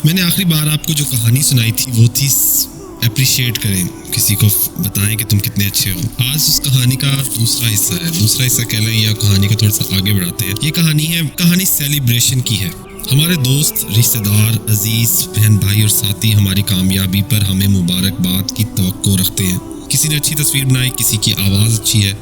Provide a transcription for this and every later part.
میں نے آخری بار آپ کو جو کہانی سنائی تھی وہ تھی اپریشیٹ کریں، کسی کو بتائیں کہ تم کتنے اچھے ہو۔ آج اس کہانی کا دوسرا حصہ کہہ لیں یا کہانی کو تھوڑا سا آگے بڑھاتے ہیں۔ یہ کہانی سیلیبریشن کی ہے۔ ہمارے دوست، رشتہ دار، عزیز، بہن بھائی اور ساتھی ہماری کامیابی پر ہمیں مبارکباد کی توقع رکھتے ہیں۔ کسی نے اچھی تصویر بنائی، کسی کی آواز اچھی ہے،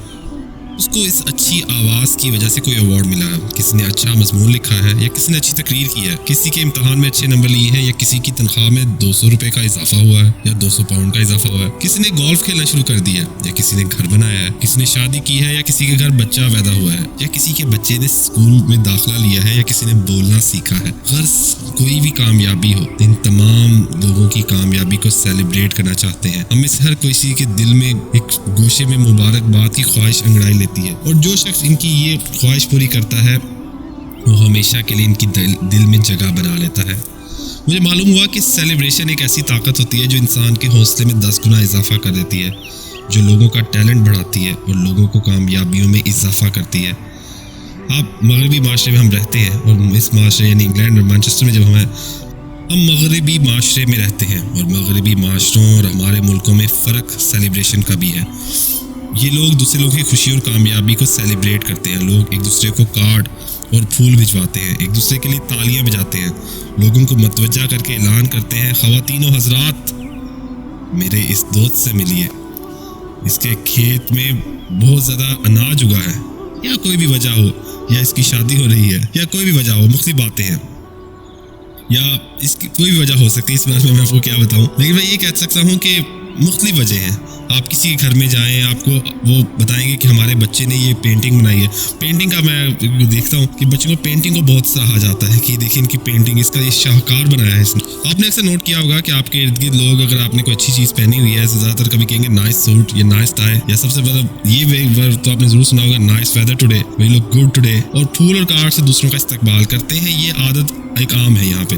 اس کو اس اچھی آواز کی وجہ سے کوئی ایوارڈ ملا ہے، کسی نے اچھا مضمون لکھا ہے یا کسی نے اچھی تقریر کی ہے، کسی کے امتحان میں اچھے نمبر لیے ہیں یا کسی کی تنخواہ میں 200 روپے کا اضافہ ہوا ہے یا 200 پاؤنڈ کا اضافہ ہوا ہے، کسی نے گولف کھیلنا شروع کر دیا ہے یا کسی نے گھر بنایا ہے، کسی نے شادی کی ہے یا کسی کے گھر بچہ پیدا ہوا ہے یا کسی کے بچے نے اسکول میں داخلہ لیا ہے یا کسی نے بولنا سیکھا ہے۔ غرض کوئی بھی کامیابی ہو، ان تمام لوگوں کی کامیابی کو سیلیبریٹ کرنا چاہتے ہیں۔ ہم میں سے ہر کسی کے دل میں ایک گوشے میں مبارکباد کی خواہش انگڑائی لیتی ہے، اور جو شخص ان کی یہ خواہش پوری کرتا ہے وہ ہمیشہ کے لیے ان کی دل میں جگہ بنا لیتا ہے۔ مجھے معلوم ہوا کہ سیلیبریشن ایک ایسی طاقت ہوتی ہے جو انسان کے حوصلے میں 10 گنا اضافہ کر دیتی ہے، جو لوگوں کا ٹیلنٹ بڑھاتی ہے اور لوگوں کو کامیابیوں میں اضافہ کرتی ہے۔ آپ مغربی معاشرے میں ہم رہتے ہیں، اور اس معاشرے یعنی انگلینڈ اور مانچسٹر میں جب ہم مغربی معاشرے میں رہتے ہیں، اور مغربی معاشروں اور ہمارے ملکوں میں فرق سیلیبریشن کا بھی ہے۔ یہ لوگ دوسرے لوگوں کی خوشی اور کامیابی کو سیلیبریٹ کرتے ہیں۔ لوگ ایک دوسرے کو کارڈ اور پھول بھجواتے ہیں، ایک دوسرے کے لیے تالیاں بجاتے ہیں، لوگوں کو متوجہ کر کے اعلان کرتے ہیں، خواتین و حضرات میرے اس دوست سے ملیے، اس کے کھیت میں بہت زیادہ اناج اگا ہے، یا کوئی بھی وجہ ہو، یا اس کی شادی ہو رہی ہے، یا کوئی بھی وجہ ہو، مختلف باتیں ہیں، یا اس کی کوئی بھی وجہ ہو سکتی ہے، اس بارے میں آپ کو کیا بتاؤں، لیکن میں یہ کہہ سکتا ہوں کہ مختلف وجہ ہیں۔ آپ کسی کے گھر میں جائیں، آپ کو وہ بتائیں گے کہ ہمارے بچے نے یہ پینٹنگ بنائی ہے۔ پینٹنگ کا میں دیکھتا ہوں کہ بچوں کو پینٹنگ کو بہت سراہا جاتا ہے کہ دیکھیں ان کی پینٹنگ، اس کا یہ شاہکار بنایا ہے اس نے۔ آپ نے اکثر نوٹ کیا ہوگا کہ آپ کے ارد گرد لوگ، اگر آپ نے کوئی اچھی چیز پہنی ہوئی ہے، زیادہ تر کبھی کہیں گے نائس سوٹ یا نائس ٹائی، یا سب سے مطلب یہ ورڈ تو آپ نے ضرور سنا ہوگا، نائس ویدر ٹوڈے، وی لک گڈ ٹوڈے، اور پھول اور کارڈ سے دوسروں کا استقبال کرتے ہیں۔ یہ عادت ایک عام ہے یہاں پہ،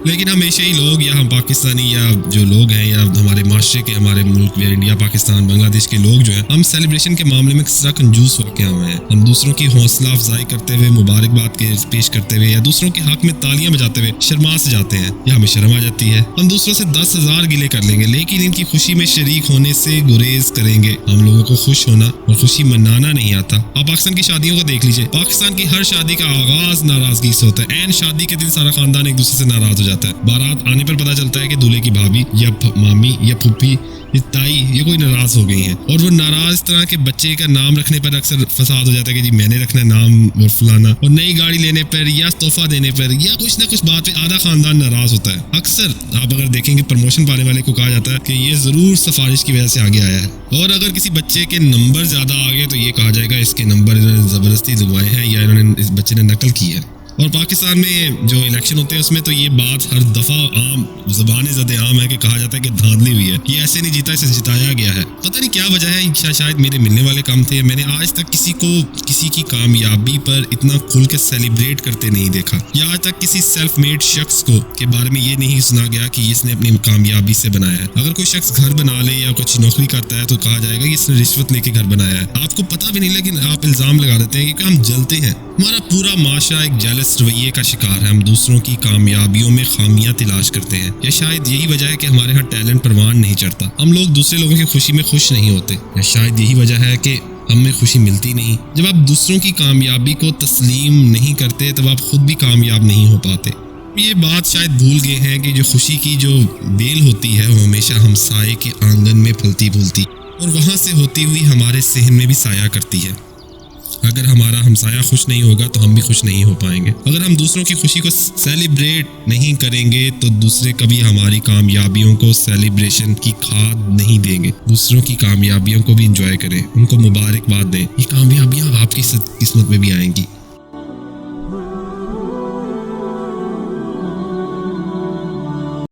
لیکن ہمیشہ ہی لوگ، یا ہم پاکستانی یا جو لوگ ہیں یا ہمارے معاشرے کے، ہمارے ملک میں انڈیا، پاکستان، بنگلہ دیش کے لوگ جو ہیں، ہم سیلیبریشن کے معاملے میں کس طرح کنجوس واقع ہوئے ہیں۔ ہم دوسروں کی حوصلہ افزائی کرتے ہوئے، مبارکباد کے پیش کرتے ہوئے، یا دوسروں کے حق میں تالیاں بجاتے ہوئے شرما سے جاتے ہیں، یا ہمیں شرم آ جاتی ہے۔ ہم دوسروں سے 10,000 گلے کر لیں گے، لیکن ان کی خوشی میں شریک ہونے سے گریز کریں گے۔ ہم لوگوں کو خوش ہونا اور خوشی منانا نہیں آتا۔ آپ پاکستان کی شادیوں کو دیکھ لیجیے، پاکستان کی ہر شادی کا آغاز ناراضگی سے ہوتا ہے۔ عین شادی کے دن سارا خاندان ایک دوسرے سے ناراض ہو جاتا ہے۔ بارات آنے پر پتہ چلتا ہے کہ دولہے کی بھابھی یا مامی یا پھوپھی یا تائی یہ کوئی ناراض ہو گئی ہیں، اور وہ ناراض اس طرح کے بچے کا نام رکھنے پر اکثر فساد ہو جاتا ہے کہ جی میں نے رکھنا ہے نام اور فلانا، اور نئی گاڑی لینے پر یا تحفہ دینے پر یا کچھ نہ کچھ بات پہ آدھا خاندان ناراض ہوتا ہے۔ اکثر آپ اگر دیکھیں گے پروموشن پانے والے کو کہا جاتا ہے کہ یہ ضرور سفارش کی وجہ سے آگے آیا ہے، اور اگر کسی بچے کے نمبر زیادہ آ گئے تو یہ کہا جائے گا اس کے نمبر انہوں نے زبردستی لگوائے ہیں یا انہوں نے اس بچے نے نقل کی ہے۔ اور پاکستان میں جو الیکشن ہوتے ہیں اس میں تو یہ بات ہر دفعہ عام زبان زد عام ہے کہ کہا جاتا ہے کہ دھاندلی ہوئی ہے، یہ ایسے نہیں جیتا، اسے جتایا گیا ہے۔ پتہ نہیں کیا وجہ ہے، شاید میرے ملنے والے کم تھے، میں نے آج تک کسی کی کامیابی پر اتنا کھل کے سیلیبریٹ کرتے نہیں دیکھا، یا آج تک کسی سیلف میڈ شخص کو کے بارے میں یہ نہیں سنا گیا کہ اس نے اپنی کامیابی سے بنایا ہے۔ اگر کوئی شخص گھر بنا لے یا کچھ نوکری کرتا ہے تو کہا جائے گا کہ اس نے رشوت لے کے گھر بنایا ہے۔ آپ کو پتہ بھی نہیں، لیکن آپ الزام لگا دیتے ہیں کہ ہم جلتے ہیں۔ ہمارا پورا معاشرہ ایک جیلس رویے کا شکار ہے، ہم دوسروں کی کامیابیوں میں خامیاں تلاش کرتے ہیں، یا شاید یہی وجہ ہے کہ ہمارے ہاں ٹیلنٹ پروان نہیں چڑھتا، ہم لوگ دوسرے لوگوں کی خوشی میں خوش نہیں ہوتے، یا شاید یہی وجہ ہے کہ ہمیں خوشی ملتی نہیں۔ جب آپ دوسروں کی کامیابی کو تسلیم نہیں کرتے تب آپ خود بھی کامیاب نہیں ہو پاتے۔ یہ بات شاید بھول گئے ہیں کہ جو خوشی کی جو بیل ہوتی ہے وہ ہمیشہ ہمسائے کے آنگن میں پھلتی پھولتی، اور وہاں سے ہوتی ہوئی ہمارے صحن میں بھی سایہ کرتی ہے۔ اگر ہمارا ہمسایہ خوش نہیں ہوگا تو ہم بھی خوش نہیں ہو پائیں گے۔ اگر ہم دوسروں کی خوشی کو سیلیبریٹ نہیں کریں گے تو دوسرے کبھی ہماری کامیابیوں کو سیلیبریشن کی کھاد نہیں دیں گے۔ دوسروں کی کامیابیوں کو بھی انجوائے کریں، ان کو مبارکباد دیں، یہ کامیابیاں آپ کی قسمت میں بھی آئیں گی۔